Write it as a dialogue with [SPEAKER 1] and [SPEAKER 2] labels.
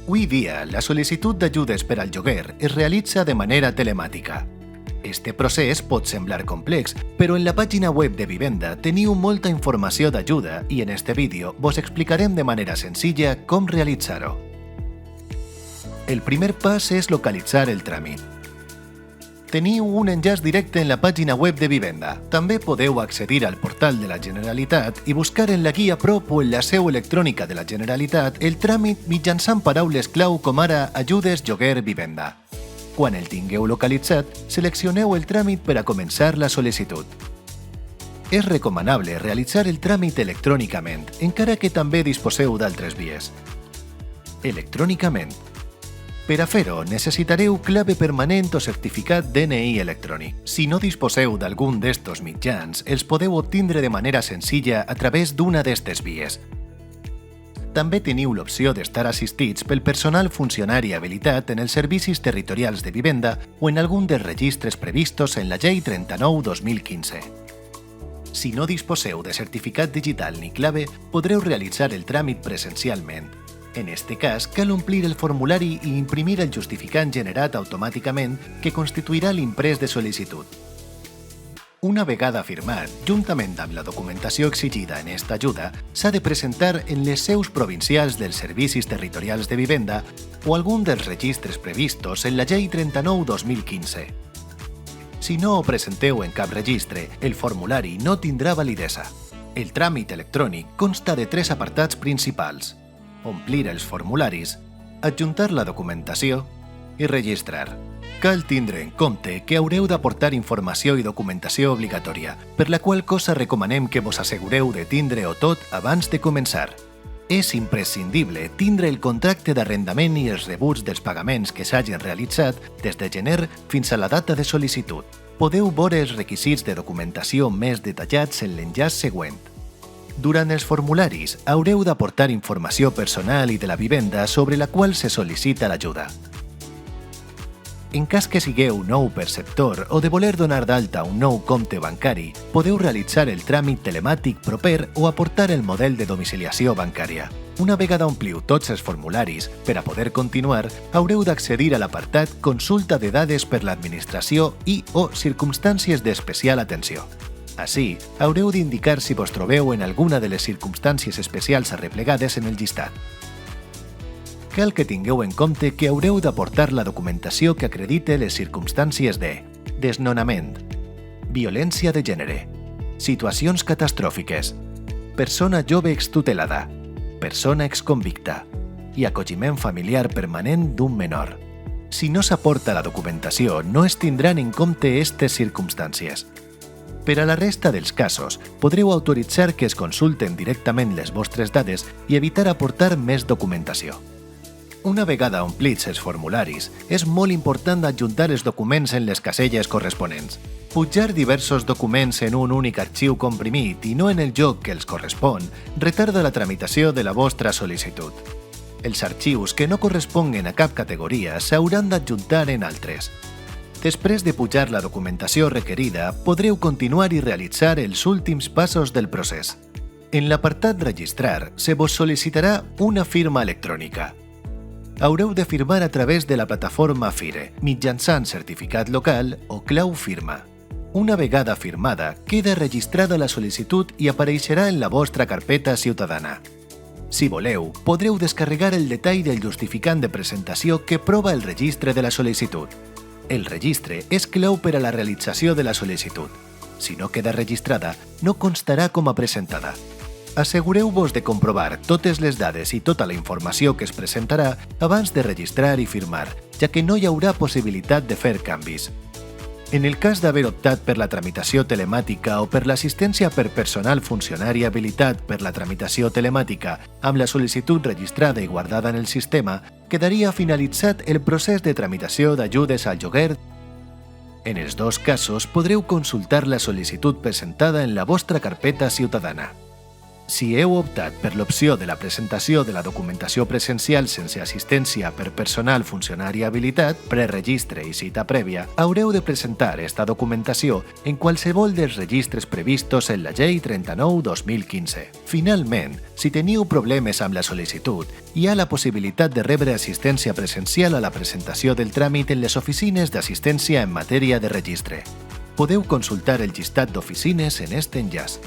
[SPEAKER 1] Avui dia, la sol·licitud d'ajudes per al lloguer es realitza de manera telemàtica. Este procés pot semblar complex, però en la pàgina web de Vivenda teniu molta informació d'ajuda i en este vídeo vos explicarem de manera senzilla com realitzar-ho. El primer pas és localitzar el tràmit. Teniu un enllaç directe en la pàgina web de Vivenda. També podeu accedir al portal de la Generalitat i buscar en la guia prop o en la seu electrònica de la Generalitat el tràmit mitjançant paraules clau com ara Ajudes Lloguer Vivenda. Quan el tingueu localitzat, seleccioneu el tràmit per a començar la sol·licitud. És recomanable realitzar el tràmit electrònicament, encara que també disposeu d'altres vies. Electrònicament. Per a fer-ho, necessitareu clave permanent o certificat DNI electrònic. Si no disposeu d'algun d'estos mitjans, els podeu obtindre de manera senzilla a través d'una d'estes vies. També teniu l'opció d'estar assistits pel personal funcionari habilitat en els servicis territorials de vivenda o en algun dels registres previstos en la Llei 39/2015. Si no disposeu de certificat digital ni clave, podreu realitzar el tràmit presencialment. En este cas, cal omplir el formulari i imprimir el justificant generat automàticament que constituirà l'imprès de sol·licitud. Una vegada firmat, juntament amb la documentació exigida en esta ajuda, s'ha de presentar en les seus provincials dels servicis territorials de vivenda o algun dels registres previstos en la Llei 39/2015. Si no ho presenteu en cap registre, el formulari no tindrà validesa. El tràmit electrònic consta de 3 apartats principals: omplir els formularis, adjuntar la documentació i registrar. Cal tindre en compte que haureu d'aportar informació i documentació obligatòria, per la qual cosa recomanem que vos assegureu de tindre-ho tot abans de començar. És imprescindible tindre el contracte d'arrendament i els rebuts dels pagaments que s'hagin realitzat des de gener fins a la data de sol·licitud. Podeu veure els requisits de documentació més detallats en l'enllaç següent. Durant els formularis, haureu d'aportar informació personal i de la vivenda sobre la qual se sol·licita l'ajuda. En cas que sigueu nou perceptor o de voler donar d'alta un nou compte bancari, podeu realitzar el tràmit telemàtic proper o aportar el model de domiciliació bancària. Una vegada ompliu tots els formularis, per a poder continuar, haureu d'accedir a l'apartat Consulta de dades per l'administració i o circumstàncies d'especial atenció. Així, haureu d'indicar si vos trobeu en alguna de les circumstàncies especials arreplegades en el llistat. Cal que tingueu en compte que haureu d'aportar la documentació que acredite les circumstàncies de desnonament, violència de gènere, situacions catastròfiques, persona jove extutelada, persona exconvicta i acolliment familiar permanent d'un menor. Si no s'aporta la documentació, no es tindran en compte aquestes circumstàncies. Per a la resta dels casos, podreu autoritzar que es consulten directament les vostres dades i evitar aportar més documentació. Una vegada omplits els formularis, és molt important adjuntar els documents en les caselles corresponents. Pujar diversos documents en un únic arxiu comprimit i no en el lloc que els correspon retarda la tramitació de la vostra sol·licitud. Els arxius que no corresponguen a cap categoria s'hauran d'adjuntar en altres. Després de pujar la documentació requerida, podreu continuar i realitzar els últims passos del procés. En l'apartat Registrar, se vos sol·licitarà una firma electrònica. Haureu de firmar a través de la plataforma Fire, mitjançant certificat local o clau firma. Una vegada firmada, queda registrada la sol·licitud i apareixerà en la vostra carpeta ciutadana. Si voleu, podreu descarregar el detall del justificant de presentació que prova el registre de la sol·licitud. El registre és clau per a la realització de la sol·licitud. Si no queda registrada, no constarà com a presentada. Assegureu-vos de comprovar totes les dades i tota la informació que es presentarà abans de registrar i firmar, ja que no hi haurà possibilitat de fer canvis. En el cas d'haver optat per la tramitació telemàtica o per l'assistència per personal funcionari habilitat per la tramitació telemàtica amb la sol·licitud registrada i guardada en el sistema, quedaria finalitzat el procés de tramitació d'ajudes al lloguer. En els dos casos podreu consultar la sol·licitud presentada en la vostra carpeta ciutadana. Si heu optat per l'opció de la presentació de la documentació presencial sense assistència per personal funcionari habilitat, preregistre i cita prèvia, haureu de presentar esta documentació en qualsevol dels registres previstos en la Llei 39/2015. Finalment, si teniu problemes amb la sol·licitud, hi ha la possibilitat de rebre assistència presencial a la presentació del tràmit en les oficines d'assistència en matèria de registre. Podeu consultar el llistat d'oficines en este enllaç.